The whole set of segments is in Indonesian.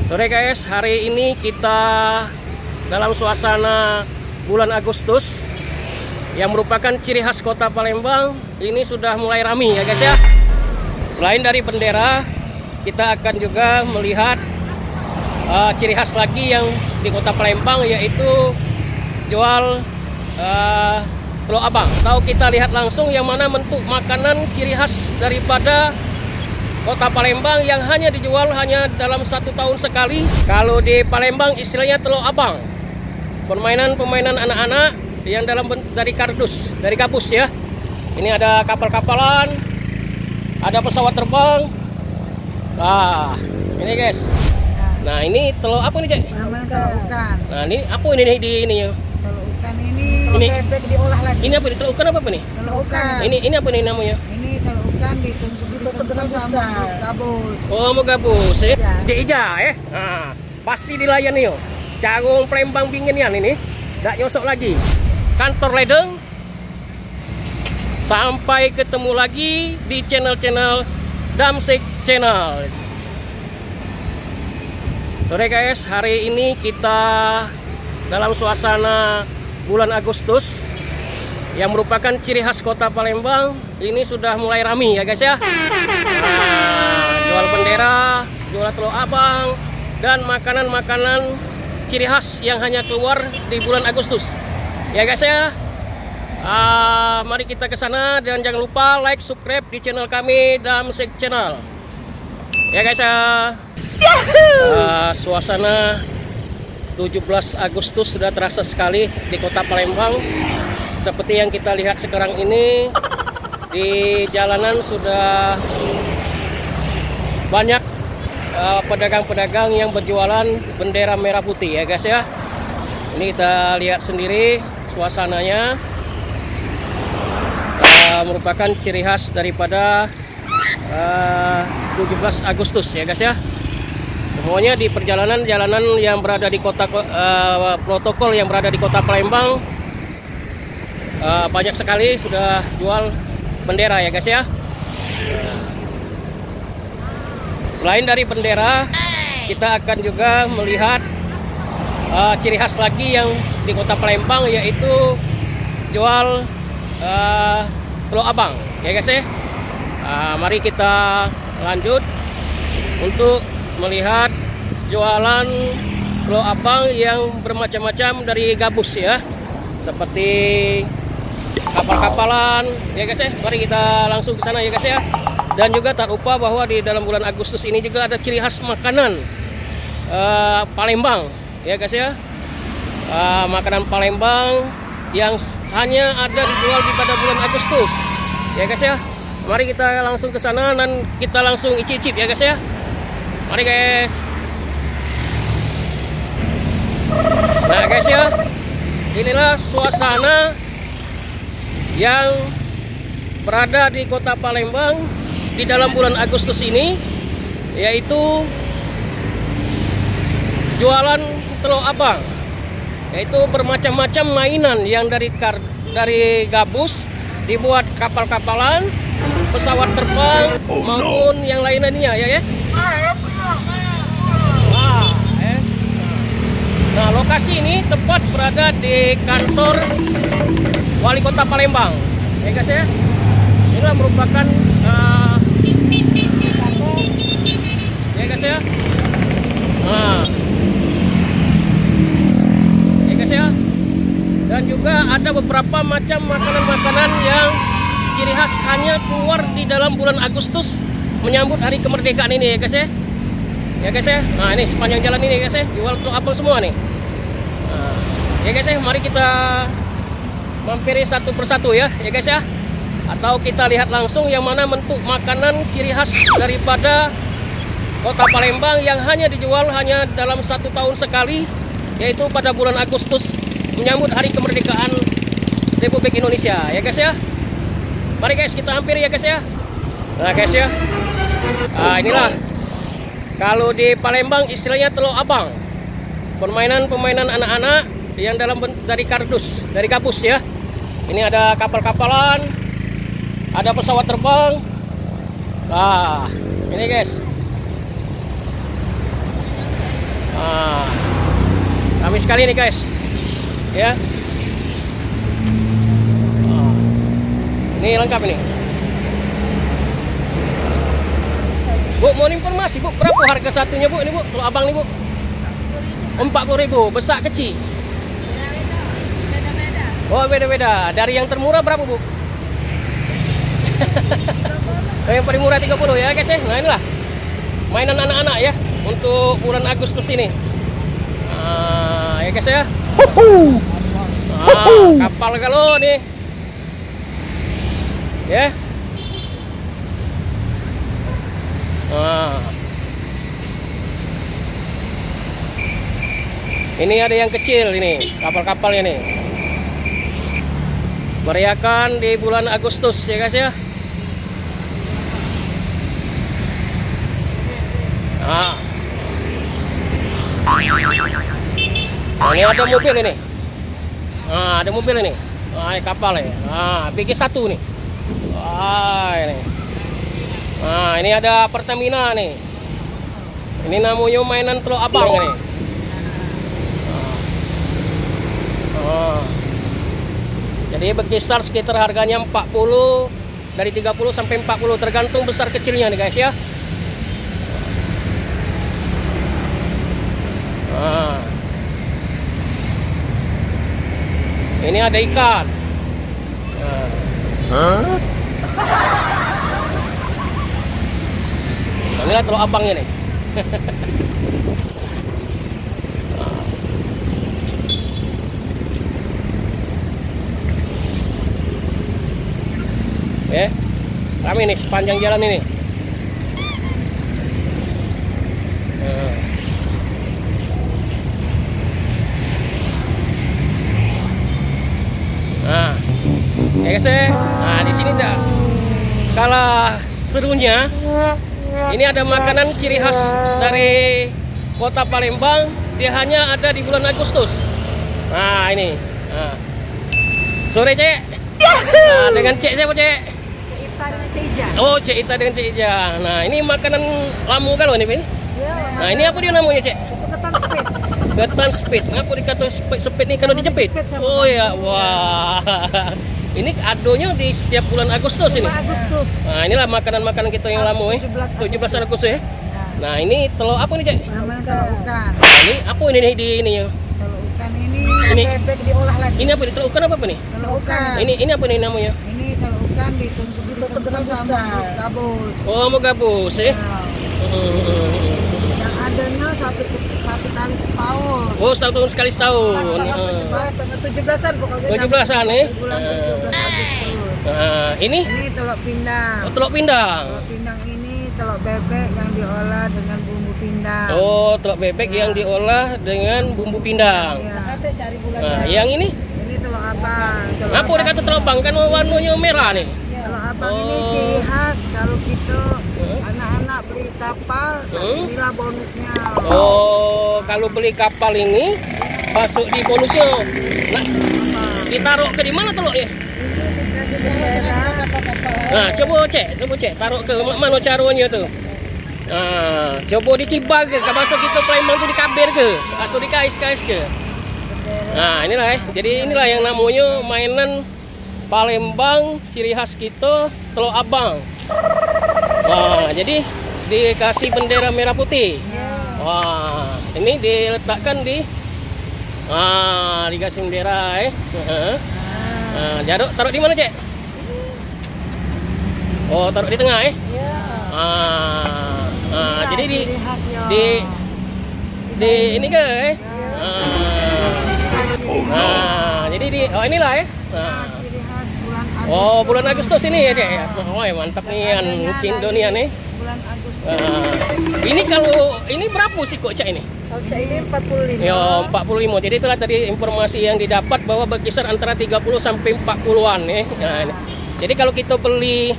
Sore guys, hari ini kita dalam suasana bulan Agustus yang merupakan ciri khas kota Palembang. Ini sudah mulai ramai ya guys ya. Selain dari bendera, kita akan juga melihat ciri khas lagi yang di kota Palembang, yaitu jual telur abang. Tahu kita lihat langsung yang mana bentuk makanan ciri khas daripada kota Palembang yang hanya dijual hanya dalam 1 tahun sekali. Kalau di Palembang istilahnya telur abang. Permainan anak-anak yang dari kardus, dari gabus ya. Ini ada kapal-kapalan, ada pesawat terbang. Nah, ini guys. Nah, ini telur apa nih, Cek? Namanya telur ikan. Nah, ini apa ini di ini ya? Telur ikan ini bebek diolah lagi. Ini apa nih? Telur ikan apa nih? Telur ikan. Ini apa nih namanya? Ini telur ikan ditutup sama gabus. Oh, mau gabus ya. Ya. Cik Ija ya. Nah, pasti dilayani yo. Carung Palembang Binginian ini. Nggak nyosok lagi. Kantor Ledeng. Sampai ketemu lagi di channel-channel Damsik Channel. Sore guys, hari ini kita dalam suasana bulan Agustus yang merupakan ciri khas kota Palembang. Ini sudah mulai ramai ya guys ya. Nah, jual bendera, jual telur abang, dan makanan-makanan ciri khas yang hanya keluar di bulan Agustus ya guys ya. Mari kita ke sana dan jangan lupa like, subscribe di channel kami Damsik Channel ya guys ya. Suasana 17 Agustus sudah terasa sekali di kota Palembang. Seperti yang kita lihat sekarang ini, di jalanan sudah banyak pedagang-pedagang yang berjualan bendera merah putih ya guys ya. Ini kita lihat sendiri suasananya, merupakan ciri khas daripada 17 Agustus ya guys ya. Semuanya di perjalanan-jalanan yang berada di kota protokol yang berada di kota Palembang, banyak sekali sudah jual bendera ya guys ya. Selain dari bendera, kita akan juga melihat ciri khas lagi yang di kota Palembang, yaitu jual telur abang ya guys ya. Mari kita lanjut untuk melihat jualan telur abang yang bermacam-macam dari gabus ya, seperti kapal-kapalan ya guys ya. Mari kita langsung ke sana ya guys ya. Dan juga tak lupa bahwa di dalam bulan Agustus ini juga ada ciri khas makanan Palembang ya guys ya. Makanan Palembang yang hanya ada dijual di pada bulan Agustus ya guys ya. Mari kita langsung ke sana dan kita langsung icip-icip ya guys ya. Mari guys. Nah guys ya, inilah suasana yang berada di kota Palembang di dalam bulan Agustus ini, yaitu jualan telur abang, yaitu bermacam-macam mainan yang dari gabus, dibuat kapal-kapalan, pesawat terbang, maupun yang lainnya ya guys. Nah, lokasi ini tepat berada di kantor Wali Kota Palembang ya guys ya. Ini merupakan ya guys ya. Nah, ya guys ya. Dan juga ada beberapa macam makanan-makanan yang ciri khas hanya keluar di dalam bulan Agustus menyambut hari kemerdekaan ini ya guys ya. Ya guys ya. Nah, ini sepanjang jalan ini guys ya, jual telur abang semua nih. Nah, ya guys ya, mari kita mampiri satu persatu ya guys ya. Atau kita lihat langsung yang mana bentuk makanan ciri khas daripada kota Palembang yang hanya dijual hanya dalam 1 tahun sekali, yaitu pada bulan Agustus menyambut hari kemerdekaan Republik Indonesia ya guys ya. Mari guys kita hampiri ya guys ya. Nah guys ya, inilah kalau di Palembang istilahnya telur abang. Permainan anak-anak yang dari kardus, dari gabus ya. Ini ada kapal-kapalan, ada pesawat terbang. Nah, ini guys. Rapi sekali nih guys. Ya. Ini lengkap ini. Bu, mau informasi Bu, berapa harga satunya Bu? Ini Bu, telur abang nih Bu. 40.000, besar kecil. Oh, beda-beda. Dari yang termurah berapa Bu? Yang paling murah 30 ya guys ya. Nah inilah mainan anak-anak ya untuk bulan Agustus ini. Ya guys ya. Kapal kalau nih. Ya. Ini ada yang kecil ini, kapal-kapalnya nih. Meriahkan di bulan Agustus ya guys ya. Ini ada mobil ini. Ada mobil ini. Kapal ya. BG1 nih. Ini. Ini ada Pertamina nih. Ini namanya mainan telur abang nih. Jadi berkisar sekitar harganya 40, dari 30 sampai 40 tergantung besar kecilnya nih guys ya. Ini ada ikan. Inilah telur abangnya nih. Kami nih sepanjang jalan ini. Ya guys ya. Di sini dah kalah serunya. Ini ada makanan ciri khas dari kota Palembang. Dia hanya ada di bulan Agustus. Ini. Sore Cek. Dengan Cek siapa Cek? Ita dengan Cik Ija. Oh, Cek Ita dengan Cik Ija. Nah, ini makanan lamu kalau ini, Pin. Nah, ini apa dia namanya, Cek? Itu ketan speed. Ketan speed. Ngapa dikata speed nih? Kalau dijepit. Oh ya, wah. Ini adonya di setiap bulan Agustus ini. Agustus. Nah, inilah makanan-makanan kita yang lamu 17 Agustus ya. Nah, ini telur apa nih, Cek? Namanya telur ikan. Nah, ini apa ini nih di ininya? Telur ikan ini bebek diolah lagi. Ini apa nih? Telur ikan apa nih? Telur ikan. Ini apa nih namanya? Ini telur ikan ditutup dengan gabus. Oh, mau gabus ya? Yang adanya satu kali setahun. Oh, setahun sekali setahun. Sama 17-an pokoknya. 17-an nih. Bulan 17 Agustus. Ini? Ini telur pindang. Oh, telur pindang. Telur pindang ini telur bebek yang diolah dengan bumbu pindang. Oh, telur bebek yang diolah dengan bumbu pindang. Cari bulan Yang ini? Ini telur abang. Apa dikata telur abang? Kan warnanya merah nih. Telur abang ini ciri khas kalau kita anak-anak beli kapal, inilah bonusnya. Oh, kalau beli kapal ini masuk di bonusnya. Nah, ditaruh ke di mana telurnya? Nah, coba cek, taruh ke mana caranya tuh? Nah, coba ditiba ke bahasa kita Palembang tuh dikabir ke atau dikais-kais ke. Nah, inilah ya. Jadi inilah yang namanya mainan Palembang ciri khas kita telur abang. Wah, jadi dikasih bendera merah putih. Wah, ini diletakkan di dikasih bendera taruh di mana, Cek? Oh, taruh di tengah jadi di ini ke jadi inilah ya. Oh, bulan Agustus ini ya, Cek ya. Wah, mantap nih Cindonia nih. Bulan Agustus. Ini kalau ini berapa sih kok, Cek ini? Kalau Cek ini 45. Ya, 45. Jadi itulah tadi informasi yang didapat bahwa berkisar antara 30 sampai 40-an ya. Nah, jadi kalau kita beli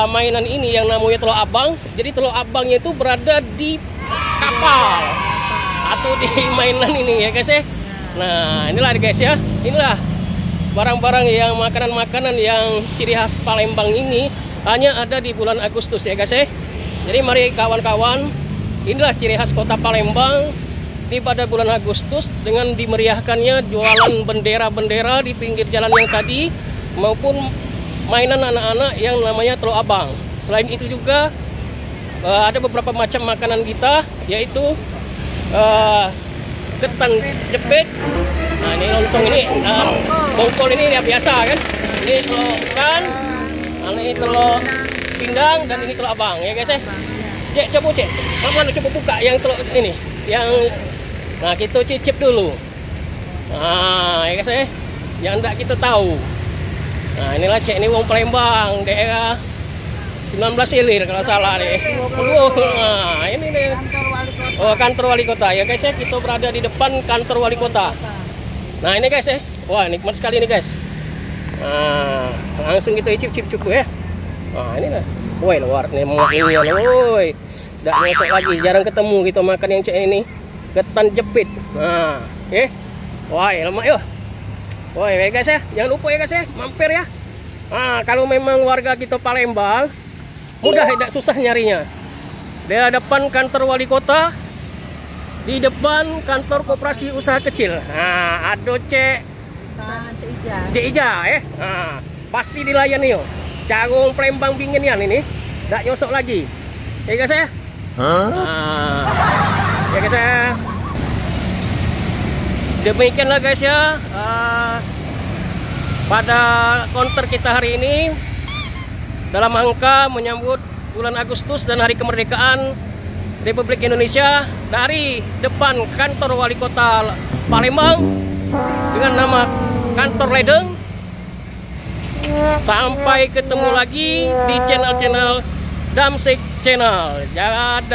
mainan ini yang namanya telur abang, jadi telur abangnya itu berada di kapal atau di mainan ini ya guys ya. Nah, inilah guys ya. Inilah barang-barang yang makanan-makanan yang ciri khas Palembang ini hanya ada di bulan Agustus ya guys ya. Jadi mari kawan-kawan, inilah ciri khas kota Palembang di pada bulan Agustus dengan dimeriahkannya jualan bendera-bendera di pinggir jalan yang tadi maupun mainan anak-anak yang namanya telur abang. Selain itu juga ada beberapa macam makanan kita, yaitu ketan jepit. Nah, ini lontong ini, bongkol ini ya biasa kan. Ini telur ikan, ini telur pindang, dan ini telur abang ya guys ya. Cek, coba cek, mana coba buka yang telur ini, yang nah kita cicip dulu. Nah ya guys ya, yang tidak kita tahu. Nah inilah cek, ini wong Palembang, daerah 19 Ilir kalau salah deh. Nah ini nih. Oh, kantor wali kota ya guys ya, kita berada di depan kantor wali kota. Nah ini guys ya, wah nikmat sekali nih guys. Nah langsung kita icip-icip cukup ya. Nah ini lah, woi luar nih muatnya, woi. Tidak nyesek lagi, jarang ketemu kita makan yang cek ini, ketan jepit. Nah, oke, woi lemak yuk. Woi guys ya, jangan lupa ya guys ya, mampir ya. Nah kalau memang warga kita Palembang, mudah tidak susah nyarinya. Di depan kantor wali kota, di depan kantor koperasi usaha kecil. Nah, ada Cek Ija ya. Nah, pasti dilayani yo. Carung Palembang binginian ini, tidak nyosok lagi. Ya guys ya. Nah, ya guys ya. Demikianlah guys ya. Pada counter kita hari ini dalam rangka menyambut bulan Agustus dan Hari Kemerdekaan Republik Indonesia, dari depan kantor wali kota Palembang dengan nama Kantor Ledeng. Sampai ketemu lagi di channel-channel Damsik Channel. Dadah.